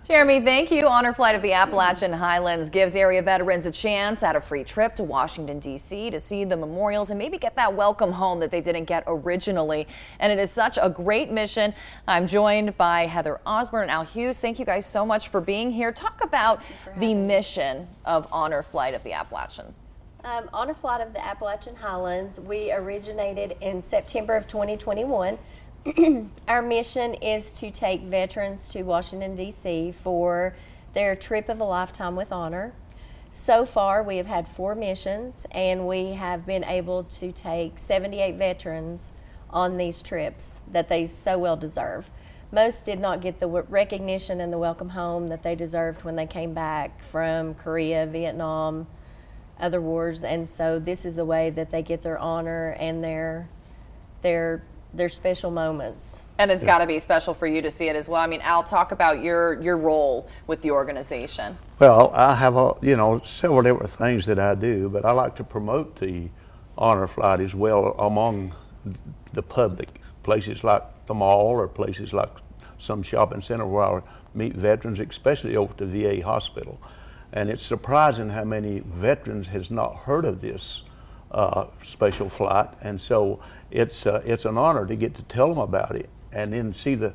Jeremy, thank you. Honor Flight of the Appalachian Highlands gives area veterans a chance at a free trip to Washington, D.C. to see the memorials and maybe get that welcome home that they didn't get originally. And it is such a great mission. I'm joined by Heather Osborne and Al Hughes. Thank you guys so much for being here. Talk about the mission of Honor Flight of the Appalachian. Honor Flight of the Appalachian Highlands, we originated in September of 2021. Our mission is to take veterans to Washington, D.C. for their trip of a lifetime with honor. So far, we have had 4 missions, and we have been able to take 78 veterans on these trips that they so well deserve. Most did not get the recognition and the welcome home that they deserved when they came back from Korea, Vietnam, other wars, and so this is a way that they get their honor and their special moments. And it's got to be special for you to see it as well. I mean, Al, talk about your role with the organization. Well, I have several different things that I do, but I like to promote the Honor Flight as well among the public, places like the mall or places like some shopping center where I meet veterans, especially over at the VA hospital. And it's surprising how many veterans has not heard of this special flight, and so it's an honor to get to tell them about it, and then see the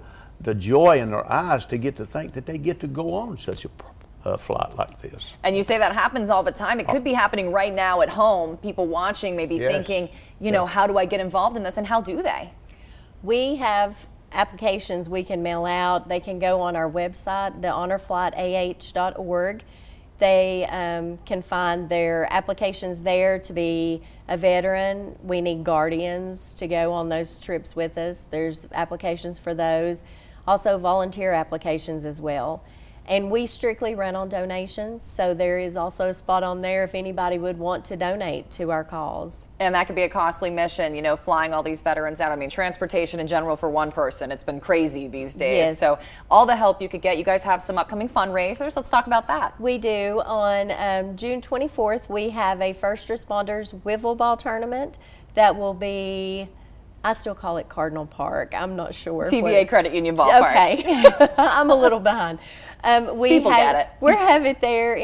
joy in their eyes to get to think that they get to go on such a flight like this. And you say that happens all the time. It could be happening right now at home. People watching may be thinking, how do I get involved in this, and how do they? We have applications we can mail out. They can go on our website, thehonorflightah.org. They can find their applications there to be a veteran. We need guardians to go on those trips with us. There's applications for those. Also volunteer applications as well. And we strictly run on donations, so there is also a spot on there if anybody would want to donate to our cause. And that could be a costly mission, flying all these veterans out. I mean, transportation in general for one person, it's been crazy these days. Yes. So all the help you could get. You guys have some upcoming fundraisers. Let's talk about that. We do. On June 24th, we have a First Responders Wiffle Ball Tournament that will be, I still call it Cardinal Park. I'm not sure. TVA Credit Union Ballpark. Okay. I'm a little behind. People get it. We have it there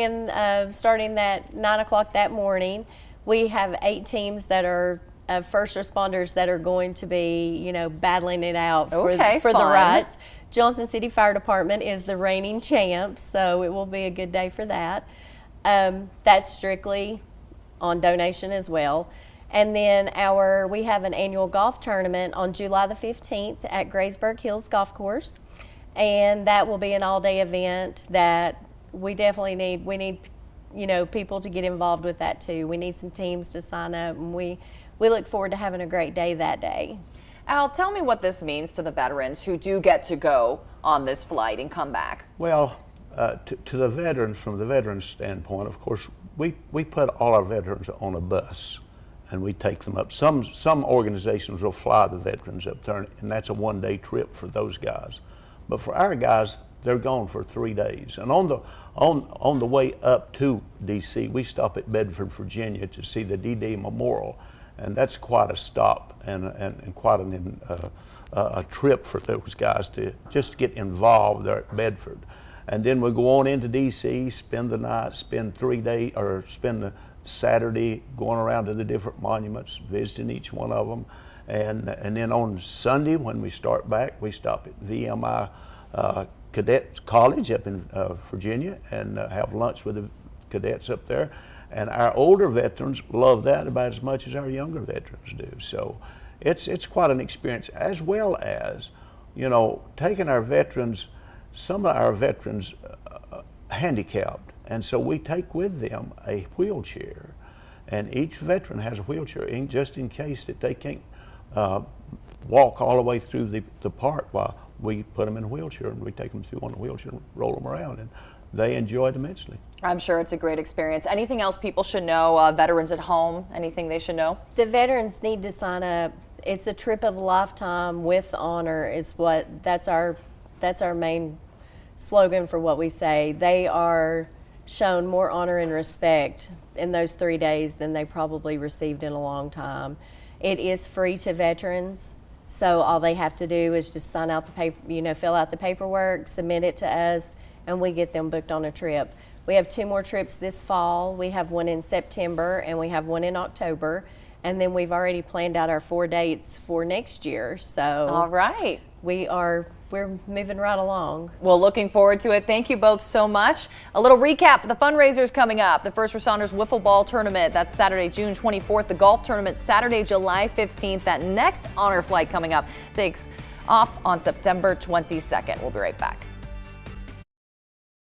starting at 9 o'clock that morning. We have 8 teams that are first responders that are going to be, battling it out for the rights. Johnson City Fire Department is the reigning champs, so it will be a good day for that. That's strictly on donation as well. And then we have an annual golf tournament on July the 15th at Graysburg Hills Golf Course. And that will be an all-day event that we definitely need. We need, people to get involved with that too. We need some teams to sign up, and we look forward to having a great day that day. Al, tell me what this means to the veterans who do get to go on this flight and come back. Well, to the veterans, from the veterans standpoint, of course, we put all our veterans on a bus, and we take them up. Some organizations will fly the veterans up there, and that's a one-day trip for those guys. But for our guys, they're gone for 3 days. And on the way up to D.C., we stop at Bedford, Virginia to see the D-Day Memorial, and that's quite a stop and quite a trip for those guys to just get involved there at Bedford. And then we go on into D.C., spend the night, spend the Saturday going around to the different monuments, visiting each one of them. And then on Sunday, when we start back, we stop at VMI Cadet College up in Virginia and have lunch with the cadets up there. And our older veterans love that about as much as our younger veterans do. So it's quite an experience, as well as, taking our veterans, some of our veterans handicapped. And so we take with them a wheelchair. And each veteran has a wheelchair just in case that they can't walk all the way through the park, while we put them in a wheelchair and we take them through on the wheelchair and roll them around, and they enjoy it immensely. I'm sure it's a great experience. Anything else people should know, veterans at home, anything they should know? The veterans need to sign up. It's a trip of a lifetime with honor that's our main slogan for what we say. They are shown more honor and respect in those 3 days than they probably received in a long time. It is free to veterans, so all they have to do is just sign out the paper, fill out the paperwork, submit it to us, and we get them booked on a trip. We have 2 more trips this fall. We have one in September and we have one in October. And then we've already planned out our 4 dates for next year. So all right. We're moving right along. Well, looking forward to it. Thank you both so much. A little recap of the fundraisers coming up. The First Responders Wiffle Ball Tournament, that's Saturday, June 24th. The golf tournament, Saturday, July 15th. That next honor flight coming up takes off on September 22nd. We'll be right back.